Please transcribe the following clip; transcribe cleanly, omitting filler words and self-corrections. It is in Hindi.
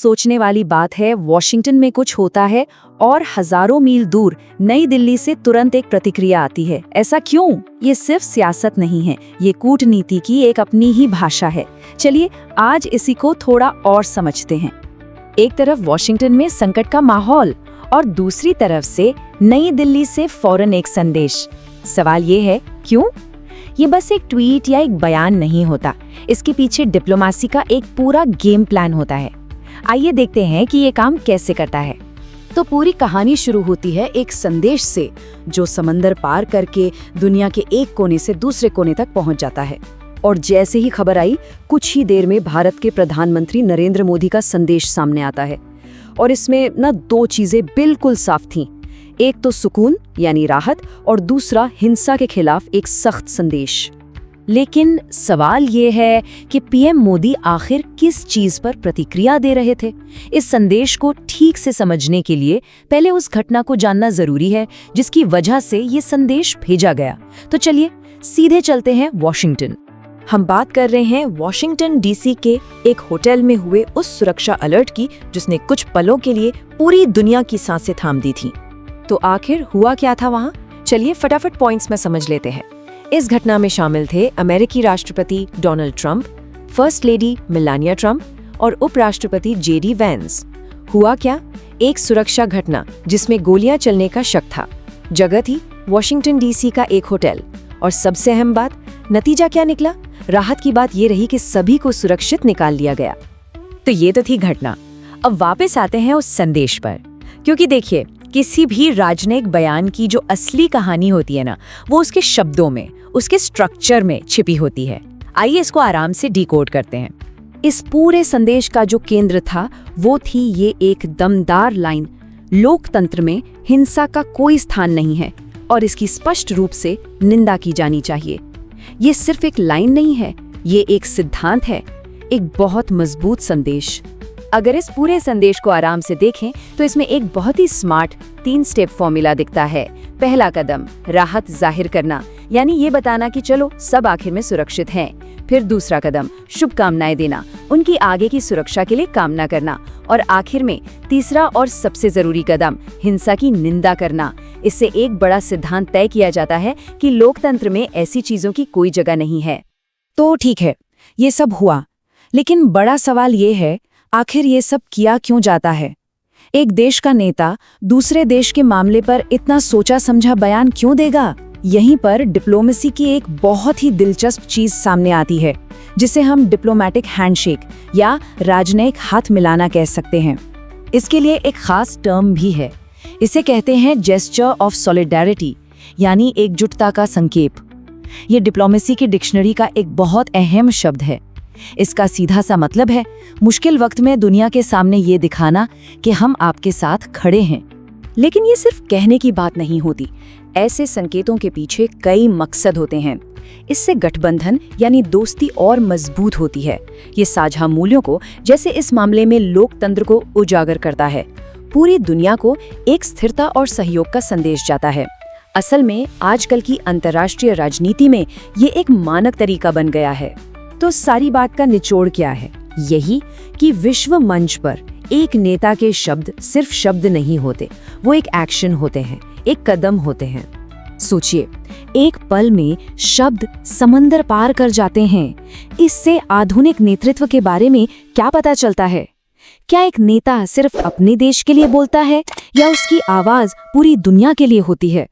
सोचने वाली बात है, वॉशिंगटन में कुछ होता है और हजारों मील दूर नई दिल्ली से तुरंत एक प्रतिक्रिया आती है। ऐसा क्यों? ये सिर्फ सियासत नहीं है, ये कूटनीति की एक अपनी ही भाषा है। चलिए आज इसी को थोड़ा और समझते हैं। एक तरफ वॉशिंगटन में संकट का माहौल और दूसरी तरफ से नई दिल्ली से फौरन एक संदेश। सवाल ये है क्यों? ये बस एक ट्वीट या एक बयान नहीं होता, इसके पीछे डिप्लोमेसी का एक पूरा गेम प्लान होता है। आइए देखते हैं कि ये काम कैसे करता है। तो पूरी कहानी शुरू होती है एक संदेश से, जो समंदर पार करके दुनिया के एक कोने से दूसरे कोने तक पहुंच जाता है। और जैसे ही खबर आई, कुछ ही देर में भारत के प्रधानमंत्री नरेंद्र मोदी का संदेश सामने आता है। और इसमें न दो चीजें बिल्कुल साफ थीं, एक तो सुकून यानी राहत और दूसरा हिंसा के खिलाफ एक सख्त संदेश। लेकिन सवाल ये है कि पीएम मोदी आखिर किस चीज पर प्रतिक्रिया दे रहे थे? इस संदेश को ठीक से समझने के लिए पहले उस घटना को जानना जरूरी है जिसकी वजह से ये संदेश भेजा गया। तो चलिए सीधे चलते हैं वॉशिंगटन। हम बात कर रहे हैं वॉशिंगटन डीसी के एक होटल में हुए उस सुरक्षा अलर्ट की, जिसने कुछ पलों के लिए पूरी दुनिया की सांसें थाम दी थी। तो आखिर हुआ क्या था वहाँ? चलिए फटाफट पॉइंट्स में समझ लेते हैं। इस घटना में शामिल थे अमेरिकी राष्ट्रपति Donald Trump, first lady Melania Trump और उपराष्ट्रपति जेडी वैंस। हुआ क्या? एक सुरक्षा घटना जिसमें गोलियां चलने का शक था। जगह थी वॉशिंगटन डीसी का एक होटल। और सबसे अहम बात, नतीजा क्या निकला? राहत की बात ये रही कि सभी को सुरक्षित निकाल लिया गया। तो ये तो थी घटना। अब वापस आते हैं उस संदेश पर, क्योंकि देखिए किसी भी राजनयिक बयान की जो असली कहानी होती है ना, वो उसके शब्दों में, उसके स्ट्रक्चर में छिपी होती है। आइए इसको आराम से डिकोड करते हैं। इस पूरे संदेश का जो केंद्र था वो थी ये एक दमदार लाइन, लोकतंत्र में हिंसा का कोई स्थान नहीं है और इसकी स्पष्ट रूप से निंदा की जानी चाहिए। ये सिर्फ एक लाइन नहीं है, ये एक सिद्धांत है, एक बहुत मजबूत संदेश। अगर इस पूरे संदेश को आराम से देखें तो इसमें एक बहुत ही स्मार्ट 3 स्टेप फॉर्मूला दिखता है। पहला कदम राहत जाहिर करना, यानी ये बताना कि चलो सब आखिर में सुरक्षित हैं। फिर दूसरा कदम शुभकामनाएं देना, उनकी आगे की सुरक्षा के लिए कामना करना। और आखिर में तीसरा और सबसे जरूरी कदम हिंसा की निंदा करना। इससे एक बड़ा सिद्धांत तय किया जाता है कि लोकतंत्र में ऐसी चीजों की कोई जगह नहीं है। तो ठीक है, ये सब हुआ, लेकिन बड़ा सवाल ये है, आखिर ये सब किया क्यों जाता है? एक देश का नेता दूसरे देश के मामले पर इतना सोचा समझा बयान क्यों देगा? यहीं पर डिप्लोमेसी की एक बहुत ही दिलचस्प चीज सामने आती है, जिसे हम डिप्लोमेटिक हैंडशेक या राजनयिक हाथ मिलाना कह सकते हैं। इसके लिए एक खास टर्म भी है, इसे कहते हैं जेस्चर ऑफ सॉलिडेरिटी, यानी एकजुटता का संकेत। ये डिप्लोमेसी की डिक्शनरी का एक बहुत अहम शब्द है। इसका सीधा सा मतलब है मुश्किल वक्त में दुनिया के सामने ये दिखाना कि हम आपके साथ खड़े हैं। लेकिन ये सिर्फ कहने की बात नहीं होती, ऐसे संकेतों के पीछे कई मकसद होते हैं। इससे गठबंधन यानी दोस्ती और मजबूत होती है। ये साझा मूल्यों को, जैसे इस मामले में लोकतंत्र को, उजागर करता है। पूरी दुनिया को एक स्थिरता और सहयोग का संदेश जाता है। असल में आजकल की अंतर्राष्ट्रीय राजनीति में ये एक मानक तरीका बन गया है। तो सारी बात का निचोड़ क्या है? यही कि विश्व मंच पर एक नेता के शब्द सिर्फ शब्द नहीं होते, वो एक एक्शन होते हैं, एक कदम होते हैं। सोचिए, एक पल में शब्द समंदर पार कर जाते हैं। इससे आधुनिक नेतृत्व के बारे में क्या पता चलता है? क्या एक नेता सिर्फ अपने देश के लिए बोलता है या उसकी आवाज पूरी दुनिया के लिए होती है?